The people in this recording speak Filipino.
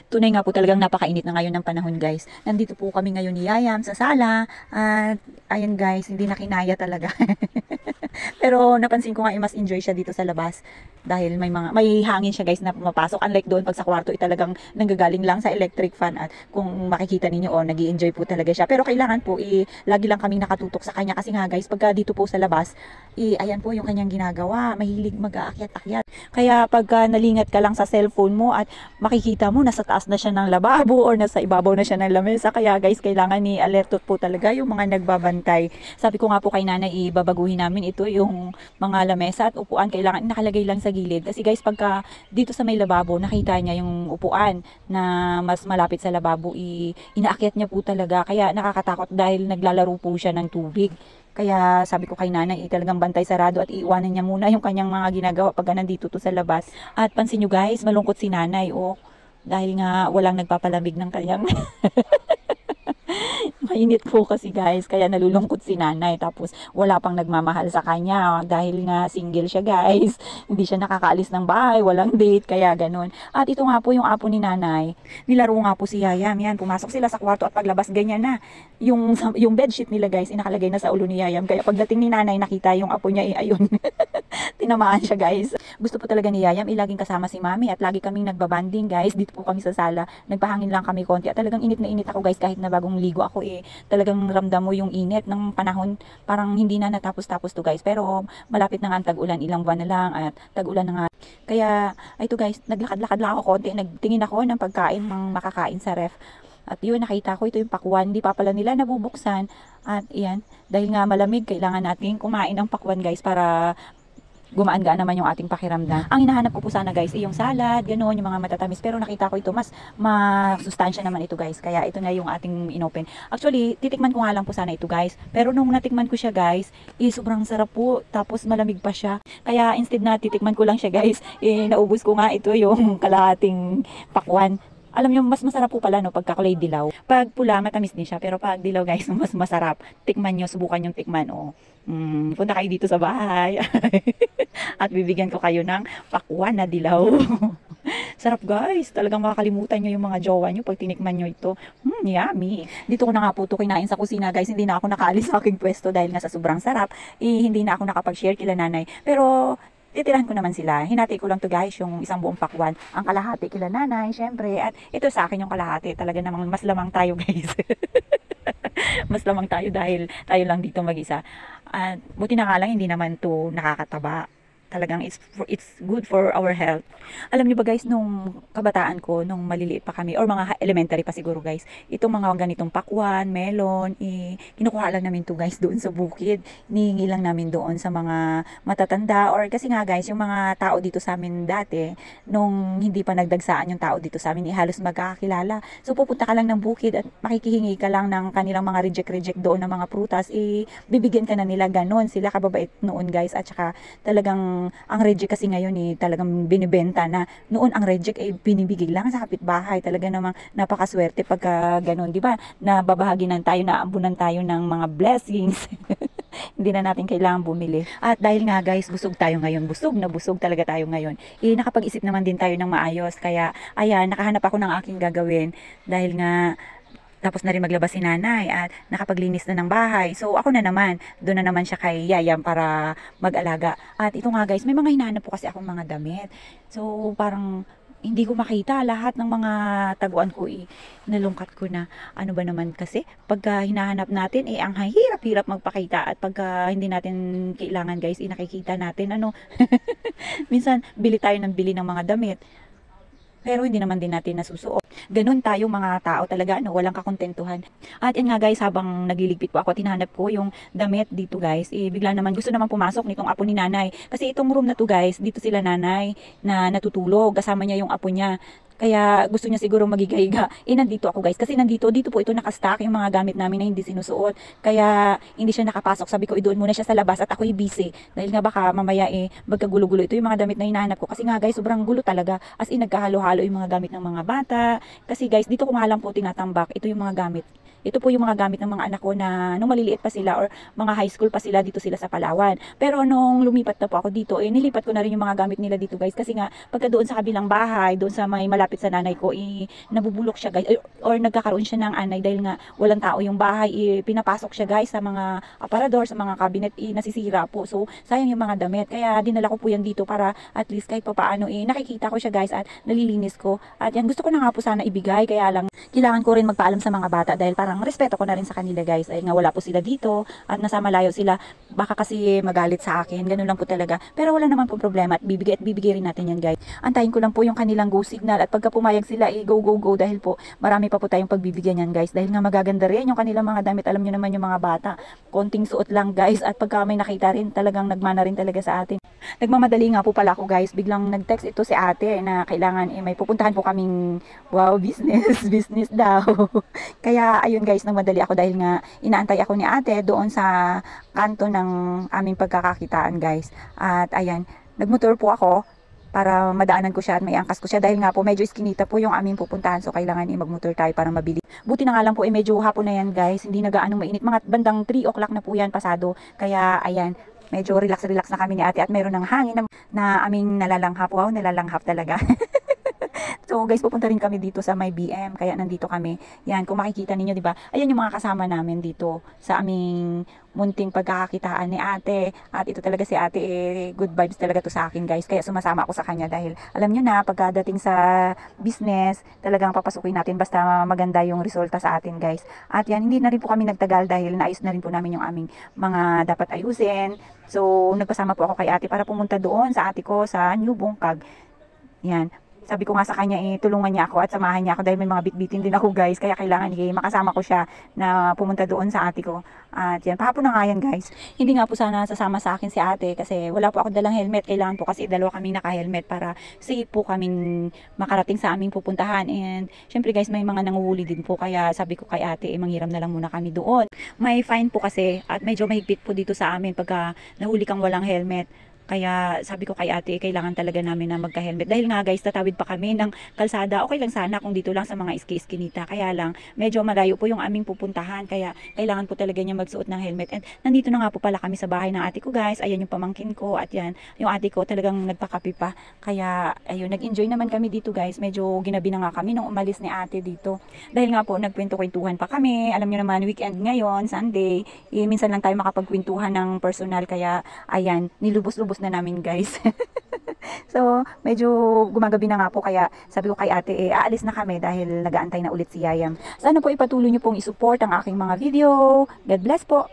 Tunay nga po talagang napakainit na ngayon ng panahon guys. Nandito po kami ngayon ni Yayam sa sala at ayan guys, hindi na kinaya talaga. Pero napansin ko nga mas enjoy siya dito sa labas dahil may hangin siya guys na pumapasok, unlike doon pag sa kwarto talagang nanggagaling lang sa electric fan at kung makikita ninyo nag-i-enjoy po talaga siya. Pero kailangan po lagi lang kaming nakatutok sa kanya kasi nga guys pagka dito po sa labas ayan po yung kanyang ginagawa, mahilig mag-aakyat-akyat. Kaya pagka nalingat ka lang sa cellphone mo at makikita mo nasa taas na siya ng lababo or nasa ibabaw na siya ng lamesa, kaya guys kailangan alerto po talaga yung mga nagbabantay. Sabi ko nga po kay nanay babaguhin namin ito yung mga lamesa at upuan, kailangan nakalagay lang sa gilid kasi guys pagka dito sa may lababo nakita niya yung upuan na mas malapit sa lababo inaakyat niya po talaga, kaya nakakatakot dahil naglalaro po siya ng tubig. Kaya sabi ko kay nanay talagang bantay sarado at iiwanan niya muna yung kanyang mga ginagawa pag nandito to sa labas. At pansin nyo guys, malungkot si nanay dahil nga walang nagpapalamig ng kanyang mainit po kasi guys, kaya nalulungkot si nanay, tapos wala pang nagmamahal sa kanya dahil nga single siya guys, hindi siya nakakaalis ng bahay, walang date, kaya ganun. At ito nga po yung apo ni nanay, nilaro nga po si Yayam, yan, pumasok sila sa kwarto at paglabas ganyan na, yung bedsheet nila guys, inakalagay na sa ulo ni Yayam, kaya pagdating ni nanay nakita yung apo niya ayun, tinamaan siya guys. Gusto po talaga ni Yayam laging kasama si mami at lagi kaming nagbabanding guys, dito po kami sa sala, nagpahangin lang kami konti at talagang init na init ako guys kahit na bagong ligo ako talagang ramdam mo yung init ng panahon, parang hindi na natapos-tapos to guys, pero malapit na nga ang tag-ulan, ilang buwan na lang at tag-ulan na nga. Kaya ito guys, naglakad-lakad lang ako konti, nagtingin ako ng pagkain ng makakain sa ref. At yun, nakita ko ito yung pakwan, hindi pa pala nila nabubuksan. At iyan, dahil nga malamig, kailangan natin kumain ng pakwan guys para gumaan-gaan naman yung ating pakiramdam. Ang hinahanap ko po sana guys yung salad, gano'n, yung mga matatamis. Pero nakita ko ito mas masustansya naman ito guys. Kaya ito na yung ating inopen. Actually, titikman ko nga lang po sana ito guys. Pero nung natikman ko siya guys, sobrang sarap po. Tapos malamig pa siya. Kaya instead na titikman ko lang siya guys, naubos ko nga ito yung kalahating pakwan. Alam niyo, mas masarap po pala pagka kulay dilaw. Pag pula, matamis din siya. Pero pag dilaw guys, mas masarap. Tikman nyo, subukan yung tikman. Punta kayo dito sa bahay. At bibigyan ko kayo ng pakwan na dilaw. Sarap guys. Talagang makakalimutan nyo yung mga jowa nyo pag tinikman nyo ito. Yummy. Dito ko na nga po ito kinain sa kusina guys. Hindi na ako nakaalis sa aking pwesto dahil nga sa sobrang sarap. Hindi na ako nakapag-share kila nanay. Pero titirahan ko naman sila. Hinati ko lang to guys, yung isang buong pakwan. Ang kalahati kila nanay, syempre. At ito sa akin yung kalahati. Talaga namang mas lamang tayo guys. Mas lamang tayo dahil tayo lang dito mag-isa. At buti na nga lang hindi naman to nakakataba. Talagang it's good for our health. Alam niyo ba guys, nung kabataan ko, nung maliliit pa kami, or mga elementary pa siguro guys, itong mga ganitong pakwan, melon, kinukuha lang namin to guys doon sa bukid. Nihingi lang namin doon sa mga matatanda, or kasi nga guys, yung mga tao dito sa amin dati, nung hindi pa nagdagsaan yung tao dito sa amin, halos magkakakilala. So pupunta ka lang ng bukid at makikihingi ka lang ng kanilang mga reject doon ng mga prutas, bibigyan ka na nila, ganon. Sila kababait noon guys, at saka talagang ang reject kasi ngayon talagang binibenta na. Noon ang reject binibigay lang sa kapitbahay. Talaga namang napakaswerte pagka ganun, di ba? Nababahaginan tayo, naambunan tayo ng mga blessings. Hindi na natin kailangan bumili. At dahil nga guys, busog tayo ngayon. Busog na busog talaga tayo ngayon. Nakapag-isip naman din tayo ng maayos. Kaya ayan, nakahanap ako ng aking gagawin dahil nga tapos na rin maglabas si nanay at nakapaglinis na ng bahay. So ako na naman, doon na naman siya kay Yayam para mag-alaga. At ito nga guys, may mga hinahanap po kasi akong mga damit. So parang hindi ko makita lahat ng mga taguan ko. Nalungkat ko na ano ba naman kasi pagka hinahanap natin ang hirap-hirap magpakita, at pagka hindi natin kailangan guys nakikita natin minsan bili tayo ng bili ng mga damit pero hindi naman din natin nasusuot. Ganun tayo mga tao talaga, walang kakontentuhan. At yan nga guys, habang nagliligpit po ako, tinahanap ko yung damit dito guys. Bigla naman gusto naman pumasok nitong apo ni nanay. Kasi itong room na to guys, dito sila nanay na natutulog. Kasama niya yung apo niya. Kaya gusto niya siguro magigahiga. Nandito ako guys. Kasi dito po ito nakastack yung mga gamit namin na hindi sinusuot. Kaya hindi siya nakapasok. Sabi ko, doon muna siya sa labas at ako'y busy. Dahil nga baka mamaya magkagulo-gulo. Ito yung mga damit na hinahanap ko. Kasi nga guys, sobrang gulo talaga. As in, nagkahalo-halo yung mga gamit ng mga bata. Kasi guys, dito ko nga lang po tinatambak. Ito yung mga gamit Ito po yung mga gamit ng mga anak ko na nung maliliit pa sila or mga high school pa sila, dito sila sa Palawan. Pero nung lumipat na po ako dito, nilipat ko na rin yung mga gamit nila dito guys. Kasi nga, pagka doon sa kabilang bahay, doon sa may malapit sa nanay ko, nabubulok siya guys. Or nagkakaroon siya ng anay dahil nga walang tao yung bahay. Pinapasok siya guys sa mga aparador, sa mga cabinet, nasisira po. So, sayang yung mga damit. Kaya dinala ko po yan dito para at least kahit papaano, nakikita ko siya guys at nalilinis ko. At yan, gusto ko na nga po sana ibigay. Kaya lang, kailangan ko rin magpaalam sa mga bata dahil parang respeto ko na rin sa kanila guys. Ay nga wala po sila dito at nasa malayo sila. Baka kasi magalit sa akin. Ganun lang po talaga. Pero wala naman po problema at bibigay rin natin yan guys. Antayin ko lang po yung kanilang go signal at pagka pumayag sila, go go go dahil po marami pa po tayong pagbibigyan yan guys. Dahil nga magaganda rin yung kanilang mga damit. Alam nyo naman yung mga bata. Konting suot lang guys at pagka may nakita rin talagang nagmana rin talaga sa atin. Nagmamadali nga po pala ako guys. Biglang nag-text ito si ate na kailangan may pupuntahan po kaming business daw. Kaya ayun guys, nagmadali ako dahil nga inaantay ako ni ate doon sa kanto ng aming pagkakakitaan guys. At ayan, nagmotor po ako para madaanan ko siya at may angkas ko siya dahil nga po medyo iskinita po yung aming pupuntahan, so kailangan magmotor tayo para mabili. Buti na nga lang po medyo hapon na yan guys, hindi na gaanong mainit, mga bandang 3 o'clock na po yan pasado. Kaya ayan, medyo relax na kami ni ate at meron ng hangin na aming nalalanghap. Wow, nalalanghap talaga. So guys, pupunta rin kami dito sa may BM, kaya nandito kami. Yan, kung makikita ninyo, 'di ba? Ayan yung mga kasama namin dito sa aming munting pagkakakitaan ni ate. At ito talaga si ate, good vibes talaga to sa akin guys. Kaya sumasama ako sa kanya dahil alam niyo na, pagkadating sa business, talagang papasukin natin basta maganda yung resulta sa atin guys. At yan, hindi na rin po kami nagtagal dahil naayos na rin po namin yung aming mga dapat ayusin. So nagpasama po ako kay ate para pumunta doon sa ate ko sa New Bungkag. Yan. Sabi ko nga sa kanya, tulungan niya ako at samahan niya ako dahil may mga bitbitin din ako guys. Kaya kailangan makasama ko siya na pumunta doon sa ate ko. At yan, pahapon na nga yan guys. Hindi nga po sana sasama sa akin si ate kasi wala po ako dalang helmet. Kailangan po kasi dalawa kaming naka-helmet para safe po kaming makarating sa aming pupuntahan. And syempre guys, may mga nanguhuli din po. Kaya sabi ko kay ate, manghiram na lang muna kami doon. May fine po kasi at medyo mahigpit po dito sa amin pagka nahuli kang walang helmet. Kaya sabi ko kay ate, kailangan talaga namin na magka-helmet. Dahil nga guys, tatawid pa kami ng kalsada. Okay lang sana kung dito lang sa mga iski-iskinita. Kaya lang, medyo malayo po yung aming pupuntahan. Kaya kailangan po talaga niya magsuot ng helmet. And nandito na nga po pala kami sa bahay ng ate ko guys. Ayan yung pamangkin ko. At yan, yung ate ko talagang nagpakape pa. Kaya ayun, nag-enjoy naman kami dito guys. Medyo ginabi na nga kami nung umalis ni ate dito. Dahil nga po, nagkwento-kwentuhan pa kami. Alam niyo naman, weekend ngayon, Sunday. Minsan lang tayo makapagkwentuhan ng personal. Kaya ayan, nilubos-lubos na namin guys. So medyo gumagabi na nga po, kaya sabi ko kay ate, aalis na kami dahil nagaantay na ulit si Yayam. Sana po ipatuloy niyo pong isupport ang aking mga video. God bless po.